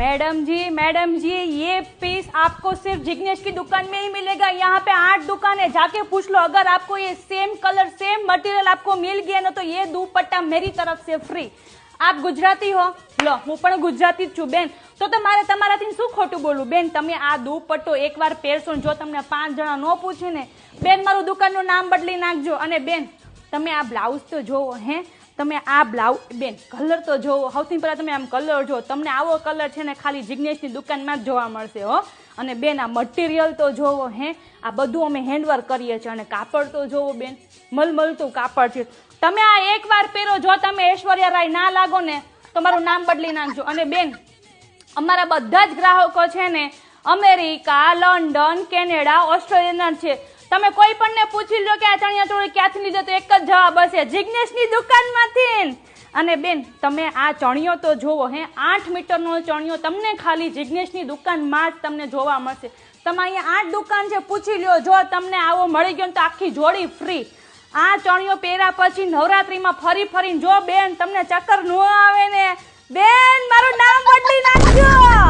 Madam जी ये piece आपको सिर्फ जिग्नेश की दुकान में ही मिलेगा। यहाँ पे 8 दुकान है, जाके पूछ लो। अगर आपको ये सेम कलर सेम मटेरियल आपको मिल गया ना तो ये दुपट्टा मेरी तरफ से फ्री। आप गुजराती हो? लो હું પણ ગુજરાતી જ છું બેન, તો તમારે તમારાથી શું ખોટું બોલું બેન? તમે આ દુપટ્ટો એકવાર પહેરશો જો તમને 5 જણા ન પૂછે ને બેન મારું દુકાનનું નામ બદલી નાખજો। અને બેન તમે આ બ્લાઉઝ તો જોવો, હે તમે આ બ્લાઉઝ બેન કલર તો જોવો। સૌથી પહેલા તમે આમ કલર જો, તમને આવો કલર છે ને ખાલી જિગ્નેશની દુકાનમાં જ જોવા મળશે હો। અને બેન આ મટીરિયલ તો જોવો, હે આ બધું અમે હેન્ડવર્ક કરીએ છીએ। અને કાપડ તો જોવો બેન, મલમલતું કાપડ છે। તમે આ એકવાર પહેરો, જો તમે ઐશ્વર્યા રાય ના લાગો ને તો મારું નામ બદલી નાખજો। અને બેન અમારા બધા જ ગ્રાહકો છે ને અમેરિકા, લંડન, કેનેડા, ઓસ્ટ્રેલિયાના છે। તમે કોઈ પણ ને પૂછી લો કે આ ચણિયાચોળી ક્યાંથી લીધો તો એક જ જવાબ હશે, જિગ્નેશની દુકાનમાંથી। અને બેન તમે આ ચણિયો તો જોવો, હે 8 મીટરનો ચણિયો તમને ખાલી જિગ્નેશની દુકાનમાં જ તમને જોવા મળશે। તમે અહીંયા 8 દુકાન છે, પૂછી લ્યો। જો તમને આવો મળી ગયો તો આખી જોડી ફ્રી। આ ચણિયો પહેર્યા પછી નવરાત્રીમાં ફરી ફરીને જો બેન તમને ચક્કર ન આવે ને બેન મારું નામ બદલી નાખજો।